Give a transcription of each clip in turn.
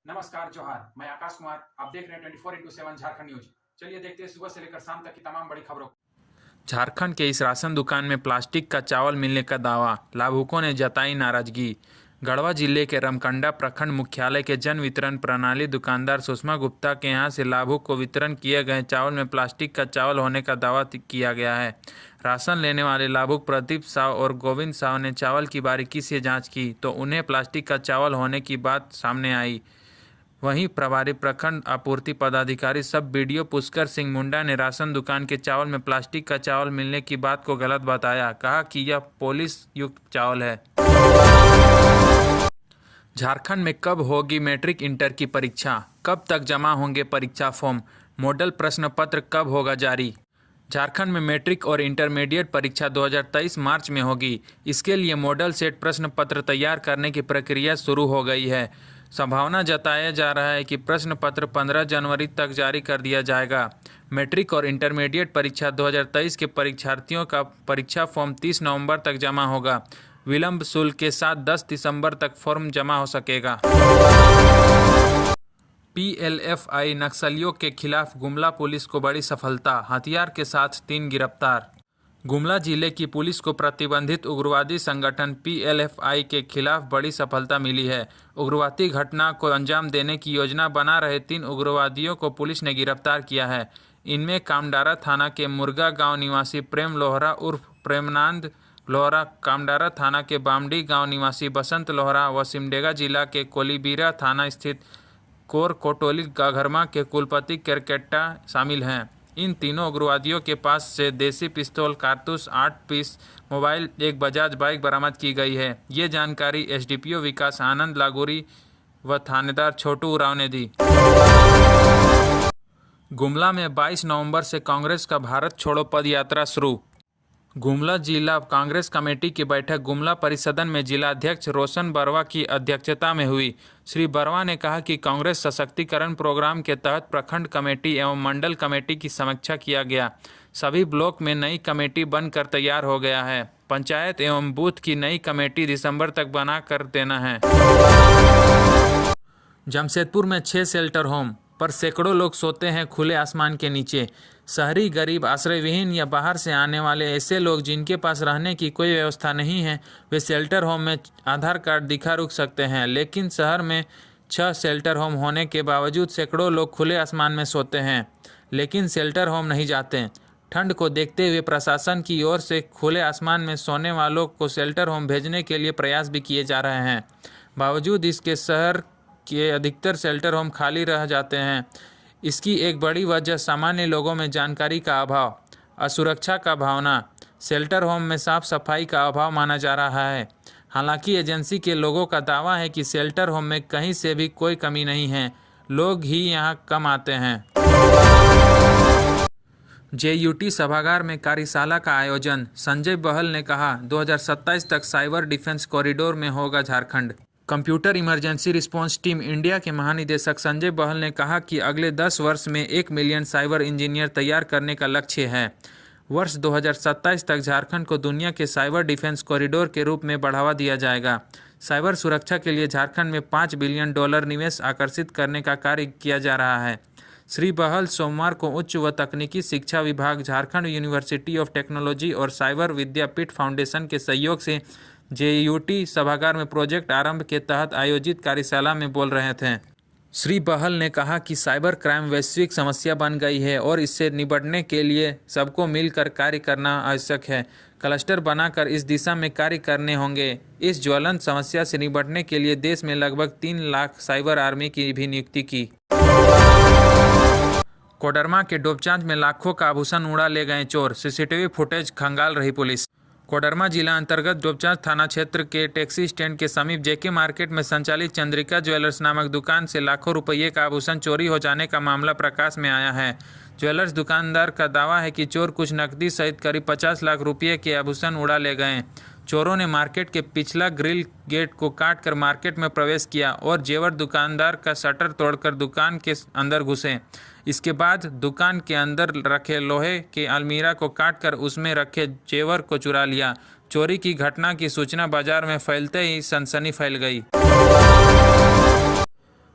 नमस्कार जोहार, मैं आकाश कुमार। आप देख रहे हैं 24x7 झारखंड न्यूज। चलिए देखते हैं सुबह से लेकर शाम तक की तमाम बड़ी खबरों को। झारखंड के इस राशन दुकान में प्लास्टिक का चावल मिलने का दावा, लाभुकों ने जताई नाराजगी। गढ़वा जिले के रमकंडा प्रखंड मुख्यालय के जन वितरण प्रणाली दुकानदार सुषमा गुप्ता के यहां से लाभुक को वितरण किए गए चावल में प्लास्टिक का चावल होने का दावा किया गया है। राशन लेने वाले लाभुक प्रदीप साव और गोविंद साव ने चावल की बारीकी से जांच की तो उन्हें प्लास्टिक का चावल होने की बात सामने आई। वहीं प्रभारी प्रखंड आपूर्ति पदाधिकारी सब बीडीओ पुष्कर सिंह मुंडा ने राशन दुकान के चावल में प्लास्टिक का चावल मिलने की बात को गलत बताया। कहा कि यह पॉलिश युक्त चावल है। झारखंड में कब होगी मैट्रिक इंटर की परीक्षा? कब तक जमा होंगे परीक्षा फॉर्म? मॉडल प्रश्न पत्र कब होगा जारी? झारखंड में मैट्रिक और इंटरमीडिएट परीक्षा 2023 मार्च में होगी। इसके लिए मॉडल सेट प्रश्न पत्र तैयार करने की प्रक्रिया शुरू हो गई है। संभावना जताया जा रहा है कि प्रश्न पत्र 15 जनवरी तक जारी कर दिया जाएगा। मैट्रिक और इंटरमीडिएट परीक्षा 2023 के परीक्षार्थियों का परीक्षा फॉर्म 30 नवंबर तक जमा होगा। विलंब शुल्क के साथ 10 दिसंबर तक फॉर्म जमा हो सकेगा। पीएलएफआई नक्सलियों के खिलाफ गुमला पुलिस को बड़ी सफलता, हथियार के साथ 3 गिरफ्तार। गुमला जिले की पुलिस को प्रतिबंधित उग्रवादी संगठन पीएलएफआई के खिलाफ बड़ी सफलता मिली है। उग्रवादी घटना को अंजाम देने की योजना बना रहे 3 उग्रवादियों को पुलिस ने गिरफ्तार किया है। इनमें कामडारा थाना के मुर्गा गांव निवासी प्रेम लोहरा उर्फ प्रेमनंद लोहरा, कामडारा थाना के बामडी गांव निवासी बसंत लोहरा व सिमडेगा जिला के कोलीबीरा थाना स्थित कोर कोटोली गाघरमा के कुलपति केरकेट्टा शामिल हैं। इन तीनों उग्रवादियों के पास से देसी पिस्तौल, कारतूस, 8 पीस मोबाइल, एक बजाज बाइक बरामद की गई है। ये जानकारी एसडीपीओ विकास आनंद लागोरी व थानेदार छोटू उरांव ने दी। गुमला में 22 नवंबर से कांग्रेस का भारत छोड़ो पद यात्रा शुरू। गुमला जिला कांग्रेस कमेटी की बैठक गुमला परिसदन में जिलाध्यक्ष रोशन बरवा की अध्यक्षता में हुई। श्री बरवा ने कहा कि कांग्रेस सशक्तिकरण प्रोग्राम के तहत प्रखंड कमेटी एवं मंडल कमेटी की समीक्षा किया गया। सभी ब्लॉक में नई कमेटी बनकर तैयार हो गया है। पंचायत एवं बूथ की नई कमेटी दिसंबर तक बना कर देना है। जमशेदपुर में 6 शेल्टर होम पर सैकड़ों लोग सोते हैं खुले आसमान के नीचे। शहरी गरीब, आश्रय विहीन या बाहर से आने वाले ऐसे लोग जिनके पास रहने की कोई व्यवस्था नहीं है, वे शेल्टर होम में आधार कार्ड दिखा रुक सकते हैं। लेकिन शहर में 6 शेल्टर होम होने के बावजूद सैकड़ों लोग खुले आसमान में सोते हैं, लेकिन शेल्टर होम नहीं जाते। ठंड को देखते हुए प्रशासन की ओर से खुले आसमान में सोने वालों को शेल्टर होम भेजने के लिए प्रयास भी किए जा रहे हैं। बावजूद इसके शहर के अधिकतर शेल्टर होम खाली रह जाते हैं। इसकी एक बड़ी वजह सामान्य लोगों में जानकारी का अभाव, असुरक्षा का भावना, शेल्टर होम में साफ सफाई का अभाव माना जा रहा है। हालांकि एजेंसी के लोगों का दावा है कि शेल्टर होम में कहीं से भी कोई कमी नहीं है, लोग ही यहां कम आते हैं। जेयूटी सभागार में कार्यशाला का आयोजन, संजय बहल ने कहा 2027 तक साइबर डिफेंस कॉरिडोर में होगा Jharkhand. Computer emergency response team India के महानिदेशक संजय बहल ने कहा कि अगले 10 वर्ष में 1 मिलियन साइबर इंजीनियर तैयार करने का लक्ष्य है। वर्ष 2027 तक झारखंड को दुनिया के साइबर डिफेंस कॉरिडोर के रूप में बढ़ावा दिया जाएगा। साइबर सुरक्षा के लिए झारखंड में $5 बिलियन निवेश आकर्षित करने का कार्य किया जा रहा है। श्री बहल सोमवार को उच्च व तकनीकी शिक्षा विभाग, झारखंड यूनिवर्सिटी ऑफ टेक्नोलॉजी और साइबर विद्यापीठ फाउंडेशन के सहयोग से जेयूटी सभागार में प्रोजेक्ट आरंभ के तहत आयोजित कार्यशाला में बोल रहे थे। श्री बहल ने कहा कि साइबर क्राइम वैश्विक समस्या बन गई है और इससे निपटने के लिए सबको मिलकर कार्य करना आवश्यक है। क्लस्टर बनाकर इस दिशा में कार्य करने होंगे। इस ज्वलंत समस्या से निपटने के लिए देश में लगभग 3 लाख साइबर आर्मी की भी नियुक्ति की। कोडरमा के डोबचांच में लाखों का आभूषण उड़ा ले गए चोर, सीसीटीवी फुटेज खंगाल रही पुलिस। कोडरमा जिला अंतर्गत डोबचांच थाना क्षेत्र के टैक्सी स्टैंड के समीप जेके मार्केट में संचालित चंद्रिका ज्वेलर्स नामक दुकान से लाखों रुपये का आभूषण चोरी हो जाने का मामला प्रकाश में आया है। ज्वेलर्स दुकानदार का दावा है कि चोर कुछ नकदी सहित करीब 50 लाख रुपये के आभूषण उड़ा ले गए। चोरों ने मार्केट के पिछला ग्रिल गेट को काटकर मार्केट में प्रवेश किया और जेवर दुकानदार का शटर तोड़कर दुकान के अंदर घुसे। इसके बाद दुकान के अंदर रखे लोहे के अलमीरा को काटकर उसमें रखे जेवर को चुरा लिया। चोरी की घटना की सूचना बाजार में फैलते ही सनसनी फैल गई।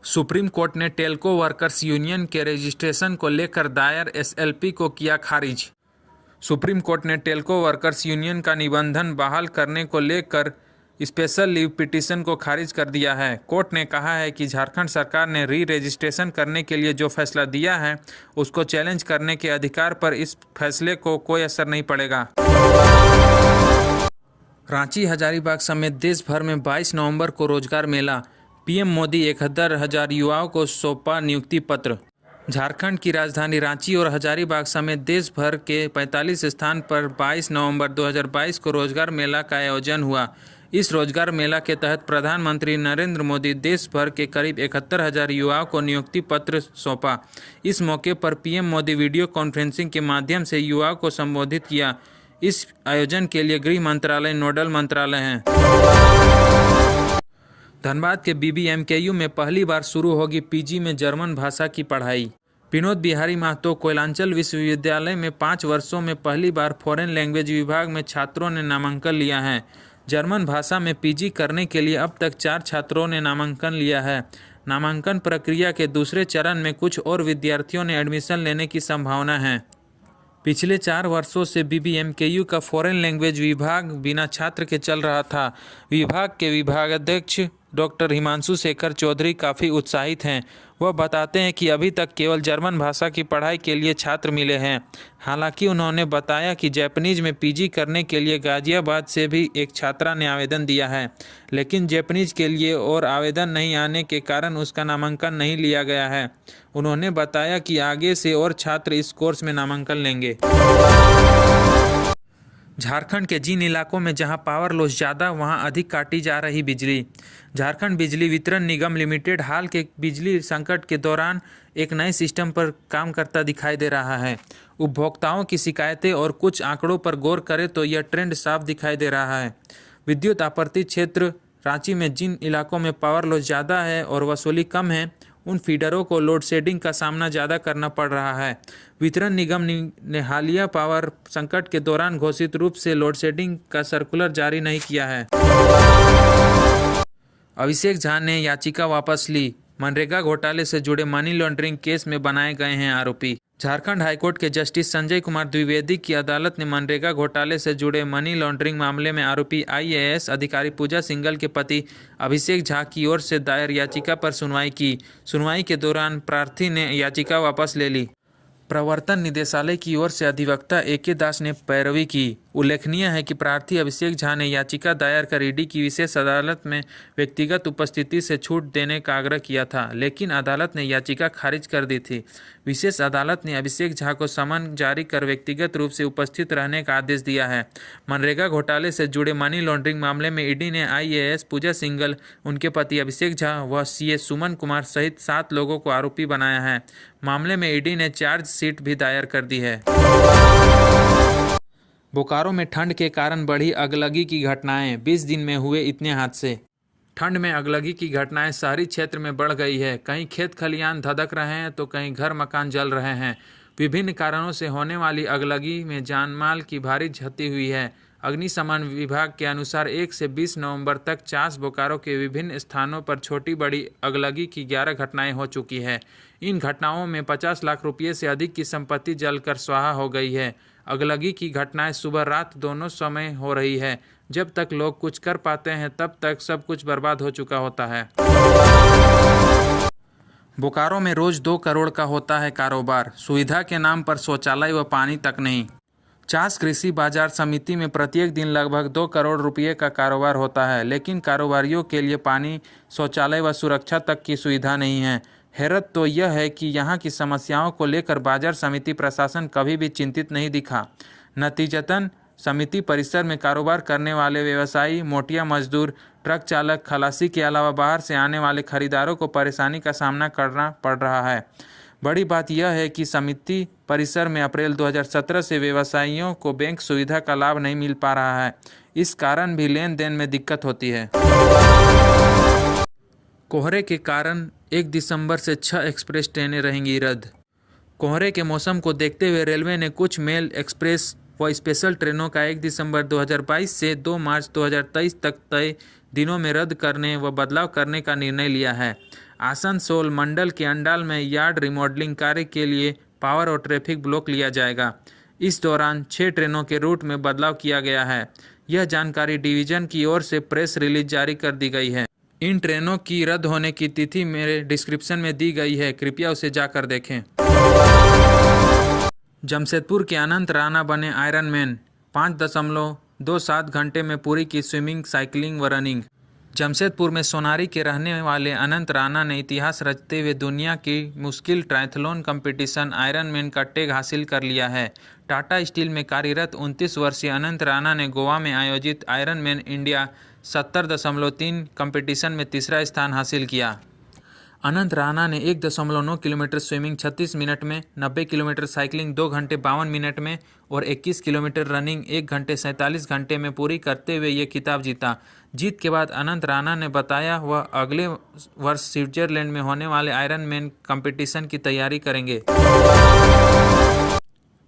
सुप्रीम कोर्ट ने टेल्को वर्कर्स यूनियन के रजिस्ट्रेशन को लेकर दायर एसएलपी को किया खारिज। सुप्रीम कोर्ट ने टेल्को वर्कर्स यूनियन का निबंधन बहाल करने को लेकर स्पेशल लीव पिटीशन को खारिज कर दिया है। कोर्ट ने कहा है कि झारखंड सरकार ने री रजिस्ट्रेशन करने के लिए जो फैसला दिया है उसको चैलेंज करने के अधिकार पर इस फैसले को कोई असर नहीं पड़ेगा। रांची, हजारीबाग समेत देश भर में 22 नवंबर को रोजगार मेला। पीएम मोदी 71,000 युवाओं को सौंपा नियुक्ति पत्र। झारखंड की राजधानी रांची और हजारीबाग समेत देश भर के 45 स्थान पर 22 नवंबर 2022 को रोजगार मेला का आयोजन हुआ। इस रोजगार मेला के तहत प्रधानमंत्री नरेंद्र मोदी देश भर के करीब 71,000 युवाओं को नियुक्ति पत्र सौंपा। इस मौके पर पीएम मोदी वीडियो कॉन्फ्रेंसिंग के माध्यम से युवाओं को संबोधित किया। इस आयोजन के लिए गृह मंत्रालय नोडल मंत्रालय है। धनबाद के बीबीएमकेयू में पहली बार शुरू होगी पीजी में जर्मन भाषा की पढ़ाई। विनोद बिहारी महतो कोयलांचल विश्वविद्यालय में 5 वर्षों में पहली बार फॉरेन लैंग्वेज विभाग में छात्रों ने नामांकन लिया है। जर्मन भाषा में पीजी करने के लिए अब तक 4 छात्रों ने नामांकन लिया है। नामांकन प्रक्रिया के दूसरे चरण में कुछ और विद्यार्थियों ने एडमिशन लेने की संभावना है। पिछले 4 वर्षों से बीबीएमकेयू का फॉरेन लैंग्वेज विभाग बिना छात्र के चल रहा था। विभाग के विभागाध्यक्ष डॉक्टर हिमांशु शेखर चौधरी काफ़ी उत्साहित हैं। वह बताते हैं कि अभी तक केवल जर्मन भाषा की पढ़ाई के लिए छात्र मिले हैं। हालांकि उन्होंने बताया कि जापानीज में पीजी करने के लिए गाजियाबाद से भी एक छात्रा ने आवेदन दिया है, लेकिन जापानीज के लिए और आवेदन नहीं आने के कारण उसका नामांकन नहीं लिया गया है। उन्होंने बताया कि आगे से और छात्र इस कोर्स में नामांकन लेंगे। झारखंड के जिन इलाकों में जहां पावर लॉस ज़्यादा वहां अधिक काटी जा रही बिजली। झारखंड बिजली वितरण निगम लिमिटेड हाल के बिजली संकट के दौरान एक नए सिस्टम पर काम करता दिखाई दे रहा है। उपभोक्ताओं की शिकायतें और कुछ आंकड़ों पर गौर करें तो यह ट्रेंड साफ दिखाई दे रहा है। विद्युत आपूर्ति क्षेत्र रांची में जिन इलाकों में पावर लॉस ज़्यादा है और वसूली कम है, उन फीडरों को लोड शेडिंग का सामना ज़्यादा करना पड़ रहा है। वितरण निगम ने हालिया पावर संकट के दौरान घोषित रूप से लोड शेडिंग का सर्कुलर जारी नहीं किया है। अभिषेक झा ने याचिका वापस ली। मनरेगा घोटाले से जुड़े मनी लॉन्ड्रिंग केस में बनाए गए हैं आरोपी। झारखंड हाईकोर्ट के जस्टिस संजय कुमार द्विवेदी की अदालत ने मनरेगा घोटाले से जुड़े मनी लॉन्ड्रिंग मामले में आरोपी आईएएस अधिकारी पूजा सिंघल के पति अभिषेक झा की ओर से दायर याचिका पर सुनवाई की। सुनवाई के दौरान प्रार्थी ने याचिका वापस ले ली। प्रवर्तन निदेशालय की ओर से अधिवक्ता एके दास ने पैरवी की। उल्लेखनीय है कि प्रार्थी अभिषेक झा ने याचिका दायर कर ईडी की विशेष अदालत में व्यक्तिगत उपस्थिति से छूट देने का आग्रह किया था, लेकिन अदालत ने याचिका खारिज कर दी थी। विशेष अदालत ने अभिषेक झा को समन जारी कर व्यक्तिगत रूप से उपस्थित रहने का आदेश दिया है। मनरेगा घोटाले से जुड़े मनी लॉन्ड्रिंग मामले में ईडी ने आईएएस पूजा सिंघल, उनके पति अभिषेक झा व सीए सुमन कुमार सहित 7 लोगों को आरोपी बनाया है। मामले में ईडी ने चार्जशीट भी दायर कर दी है। बोकारो में ठंड के कारण बढ़ी अगलगी की घटनाएं। 20 दिन में हुए इतने हादसे। ठंड में अगलगी की घटनाएं शहरी क्षेत्र में बढ़ गई है। कहीं खेत खलियान धधक रहे हैं तो कहीं घर मकान जल रहे हैं। विभिन्न कारणों से होने वाली अगलगी में जानमाल की भारी क्षति हुई है। अग्निशमन विभाग के अनुसार 1 से 20 नवंबर तक 50 बोकारो के विभिन्न स्थानों पर छोटी बड़ी अगलगी की 11 घटनाएं हो चुकी है। इन घटनाओं में 50 लाख रुपये से अधिक की संपत्ति जलकर स्वाहा हो गई है। अगलगी की घटनाएं सुबह रात दोनों समय हो रही है। जब तक लोग कुछ कर पाते हैं तब तक सब कुछ बर्बाद हो चुका होता है। बोकारो में रोज 2 करोड़ का होता है कारोबार। सुविधा के नाम पर शौचालय व पानी तक नहीं। चास कृषि बाजार समिति में प्रत्येक दिन लगभग 2 करोड़ रुपये का कारोबार होता है, लेकिन कारोबारियों के लिए पानी, शौचालय व सुरक्षा तक की सुविधा नहीं है। हैरत तो यह है कि यहाँ की समस्याओं को लेकर बाजार समिति प्रशासन कभी भी चिंतित नहीं दिखा। नतीजतन समिति परिसर में कारोबार करने वाले व्यवसायी, मोटिया मजदूर, ट्रक चालक, खलासी के अलावा बाहर से आने वाले खरीदारों को परेशानी का सामना करना पड़ रहा है। बड़ी बात यह है कि समिति परिसर में अप्रैल 2017 से व्यवसायियों को बैंक सुविधा का लाभ नहीं मिल पा रहा है। इस कारण भी लेन देन में दिक्कत होती है। कोहरे के कारण 1 दिसंबर से 6 एक्सप्रेस ट्रेनें रहेंगी रद्द। कोहरे के मौसम को देखते हुए रेलवे ने कुछ मेल, एक्सप्रेस व स्पेशल ट्रेनों का 1 दिसंबर 2022 से 2 मार्च 2023 तक तय दिनों में रद्द करने व बदलाव करने का निर्णय लिया है। आसनसोल मंडल के अंडाल में यार्ड रिमॉडलिंग कार्य के लिए पावर और ट्रैफिक ब्लॉक लिया जाएगा। इस दौरान 6 ट्रेनों के रूट में बदलाव किया गया है। यह जानकारी डिवीजन की ओर से प्रेस रिलीज जारी कर दी गई है। इन ट्रेनों की रद्द होने की तिथि मेरे डिस्क्रिप्शन में दी गई है, कृपया उसे जाकर देखें। जमशेदपुर के अनंत राणा बने आयरन मैन, 5.27 घंटे में पूरी की स्विमिंग, साइकिलिंग व रनिंग। जमशेदपुर में सोनारी के रहने वाले अनंत राणा ने इतिहास रचते हुए दुनिया की मुश्किल ट्रायथलॉन कंपटीशन आयरन मैन का टैग हासिल कर लिया है। टाटा स्टील में कार्यरत 29 वर्षीय अनंत राणा ने गोवा में आयोजित आयरन मैन इंडिया 70.3 कंपटीशन में तीसरा स्थान हासिल किया। अनंत राणा ने 1.9 किलोमीटर स्विमिंग 36 मिनट में, 90 किलोमीटर साइकिलिंग 2 घंटे 52 मिनट में और 21 किलोमीटर रनिंग 1 घंटे 47 घंटे में पूरी करते हुए ये खिताब जीता। जीत के बाद अनंत राणा ने बताया वह अगले वर्ष स्विट्जरलैंड में होने वाले आयरन मैन कंपटीशन की तैयारी करेंगे।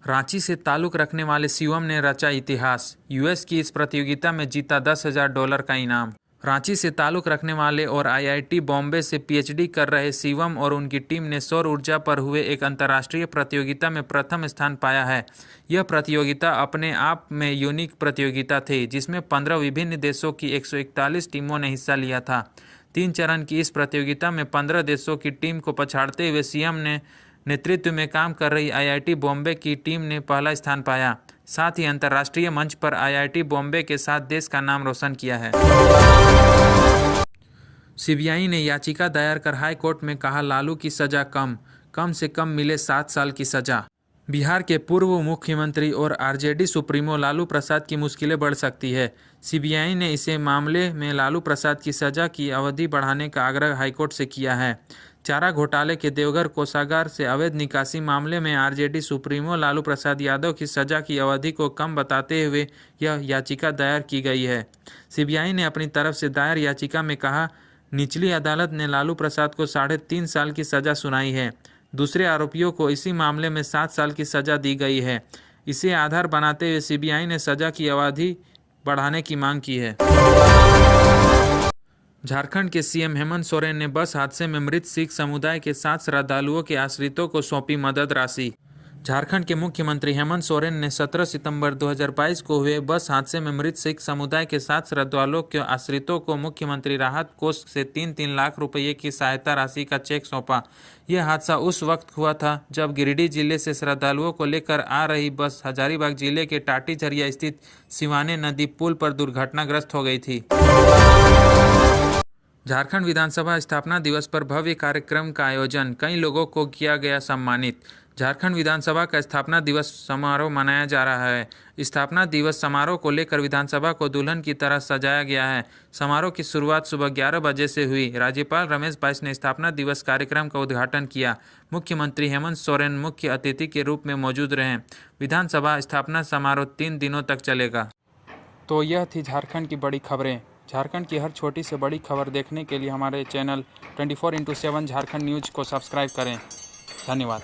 रांची से ताल्लुक रखने वाले शिवम ने रचा इतिहास, यूएस की इस प्रतियोगिता में जीता $10,000 का इनाम। रांची से ताल्लुक रखने वाले और आईआईटी बॉम्बे से पीएचडी कर रहे शिवम और उनकी टीम ने सौर ऊर्जा पर हुए एक अंतर्राष्ट्रीय प्रतियोगिता में प्रथम स्थान पाया है। यह प्रतियोगिता अपने आप में यूनिक प्रतियोगिता थी, जिसमें 15 विभिन्न देशों की 141 टीमों ने हिस्सा लिया था। 3 चरण की इस प्रतियोगिता में 15 देशों की टीम को पछाड़ते हुए शिवम ने नेतृत्व में काम कर रही आईआईटी बॉम्बे की टीम ने पहला स्थान पाया। साथ ही अंतर्राष्ट्रीय मंच पर आईआईटी बॉम्बे के साथ देश का नाम रोशन किया है। सीबीआई ने याचिका दायर कर हाई कोर्ट में कहा लालू की सजा कम से कम मिले 7 साल की सजा। बिहार के पूर्व मुख्यमंत्री और आरजेडी सुप्रीमो लालू प्रसाद की मुश्किलें बढ़ सकती है। सीबीआई ने इसे मामले में लालू प्रसाद की सजा की अवधि बढ़ाने का आग्रह हाईकोर्ट से किया है। चारा घोटाले के देवघर कोषागार से अवैध निकासी मामले में आरजेडी सुप्रीमो लालू प्रसाद यादव की सजा की अवधि को कम बताते हुए यह याचिका दायर की गई है। सीबीआई ने अपनी तरफ से दायर याचिका में कहा, निचली अदालत ने लालू प्रसाद को 3.5 साल की सजा सुनाई है। दूसरे आरोपियों को इसी मामले में 7 साल की सजा दी गई है। इसे आधार बनाते हुए सीबीआई ने सजा की अवधि बढ़ाने की मांग की है। झारखंड के सीएम हेमंत सोरेन ने बस हादसे में मृत सिख समुदाय के 7 श्रद्धालुओं के आश्रितों को सौंपी मदद राशि। झारखंड के मुख्यमंत्री हेमंत सोरेन ने 17 सितंबर 2022 को हुए बस हादसे में मृत सिख समुदाय के 7 श्रद्धालुओं के आश्रितों को मुख्यमंत्री राहत कोष से 3 लाख रुपये की सहायता राशि का चेक सौंपा। यह हादसा उस वक्त हुआ था जब गिरिडीह जिले से श्रद्धालुओं को लेकर आ रही बस हजारीबाग जिले के टाटी झरिया स्थित सिवाने नदी पुल पर दुर्घटनाग्रस्त हो गई थी। झारखंड विधानसभा स्थापना दिवस पर भव्य कार्यक्रम का आयोजन, कई लोगों को किया गया सम्मानित। झारखंड विधानसभा का स्थापना दिवस समारोह मनाया जा रहा है। स्थापना दिवस समारोह को लेकर विधानसभा को दुल्हन की तरह सजाया गया है। समारोह की शुरुआत सुबह 11 बजे से हुई। राज्यपाल रमेश बैस ने स्थापना दिवस कार्यक्रम का उद्घाटन किया। मुख्यमंत्री हेमंत सोरेन मुख्य अतिथि के रूप में मौजूद रहे। विधानसभा स्थापना समारोह 3 दिनों तक चलेगा। तो यह थी झारखंड की बड़ी खबरें। झारखंड की हर छोटी से बड़ी खबर देखने के लिए हमारे चैनल 24x7 झारखंड न्यूज़ को सब्सक्राइब करें। धन्यवाद।